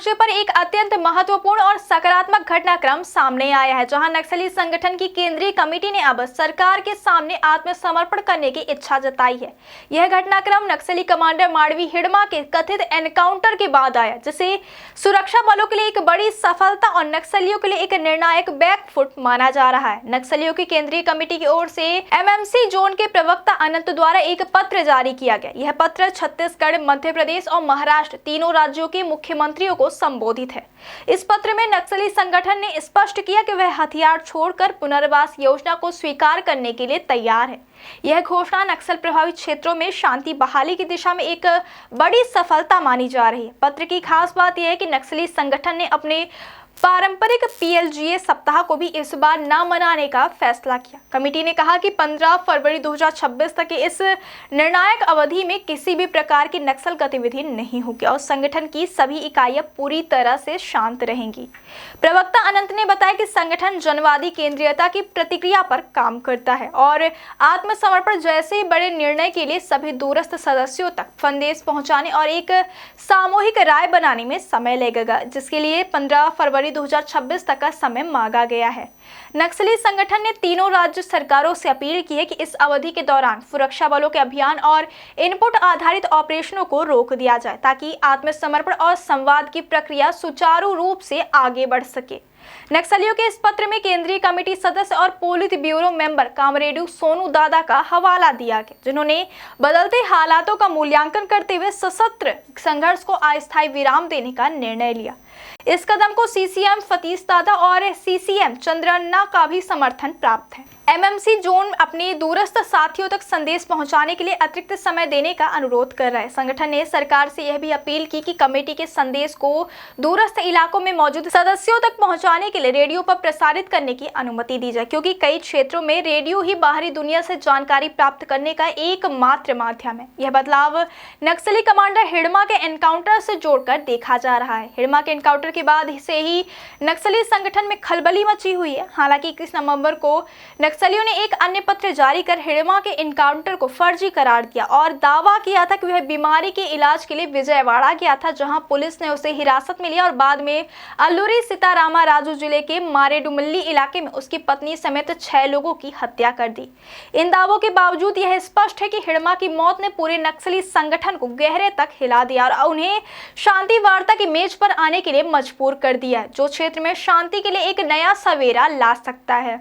मोर्चे पर एक अत्यंत महत्वपूर्ण और सकारात्मक घटनाक्रम सामने आया है, जहां नक्सली संगठन की केंद्रीय कमेटी ने अब सरकार के सामने आत्मसमर्पण करने की इच्छा जताई है। यह घटनाक्रम नक्सली कमांडर माडवी हिड़मा के कथित एनकाउंटर के बाद आया, जिसे सुरक्षा बलों के लिए एक बड़ी सफलता और नक्सलियों के लिए एक निर्णायक बैकफुट माना जा रहा है। नक्सलियों की केंद्रीय कमेटी की ओर से एमएमसी जोन के प्रवक्ता अनंत द्वारा एक पत्र जारी किया गया। यह पत्र छत्तीसगढ़, मध्य प्रदेश और महाराष्ट्र तीनों राज्यों के मुख्यमंत्रियों को संबोधित है। इस पत्र में नक्सली संगठन ने स्पष्ट किया कि वह हथियार छोड़कर पुनर्वास योजना को स्वीकार करने के लिए तैयार है। यह घोषणा नक्सल प्रभावित क्षेत्रों में शांति बहाली की दिशा में एक बड़ी सफलता मानी जा रही है। पत्र की खास बात यह है कि नक्सली संगठन ने अपने पारंपरिक पीएलजीए सप्ताह को भी इस बार न मनाने का फैसला किया। कमेटी ने कहा कि 15 फरवरी 2026 तक की इस निर्णायक अवधि में किसी भी प्रकार की नक्सल गतिविधि नहीं होगी और संगठन की सभी इकाइयां पूरी तरह से शांत रहेंगी। प्रवक्ता अनंत ने बताया कि संगठन जनवादी केंद्रीयता की प्रतिक्रिया पर काम करता है और आत्मसमर्पण जैसे बड़े निर्णय के लिए सभी दूरस्थ सदस्यों तक संदेश पहुंचाने और एक सामूहिक राय बनाने में समय लगेगा, जिसके लिए 15 फरवरी 2026 तक का समय मांगा गया है। नक्सली संगठन ने तीनों राज्य सरकारों से अपील की है कि इस अवधि के दौरान सुरक्षा बलों के अभियान और इनपुट आधारित ऑपरेशनों को रोक दिया जाए, ताकि आत्मसमर्पण और संवाद की प्रक्रिया सुचारू रूप से आगे बढ़ सके। नक्सलियों के इस पत्र में केंद्रीय कमेटी सदस्य और पोलित ब्यूरो मेंबर कामरेडू सोनू दादा का हवाला दिया गया, जिन्होंने बदलते हालातों का मूल्यांकन करते हुए सशस्त्र संघर्ष को अस्थायी विराम देने का निर्णय लिया। इस कदम को सीसीएम सतीश दादा और सीसीएम चंद्रन्ना का भी समर्थन प्राप्त है। एमएमसी जोन अपने दूरस्थ साथियों तक संदेश पहुंचाने के लिए अतिरिक्त समय देने का अनुरोध कर रहा है। संगठन ने सरकार से यह भी अपील की कि कमेटी के संदेश को दूरस्थ इलाकों में मौजूद सदस्यों तक पहुंचाने के लिए रेडियो पर प्रसारित करने की अनुमति दी जाए, क्योंकि कई क्षेत्रों में रेडियो ही बाहरी दुनिया से जानकारी प्राप्त करने का एकमात्र माध्यम है। यह बदलाव नक्सली कमांडर हिड़मा के एनकाउंटर से जोड़कर देखा जा रहा है। हिड़मा के एनकाउंटर के बाद से ही नक्सली संगठन में खलबली मची हुई है। हालांकि 21 नवंबर को नक्सलियों ने एक अन्य पत्र जारी कर हिड़मा के एनकाउंटर को फर्जी करार दिया और दावा किया था कि वह बीमारी के इलाज के लिए विजयवाड़ा गया था, जहां पुलिस ने उसे हिरासत में लिया और बाद में अल्लूरी सीतारामा राजू जिले के मारेडुमल्ली इलाके में उसकी पत्नी समेत 6 लोगों की हत्या कर दी। इन दावों के बावजूद यह स्पष्ट है कि हिड़मा की मौत ने पूरे नक्सली संगठन को गहरे तक हिला दिया और उन्हें शांति वार्ता की मेज पर आने के लिए मजबूर कर दिया, जो क्षेत्र में शांति के लिए एक नया सवेरा ला सकता है।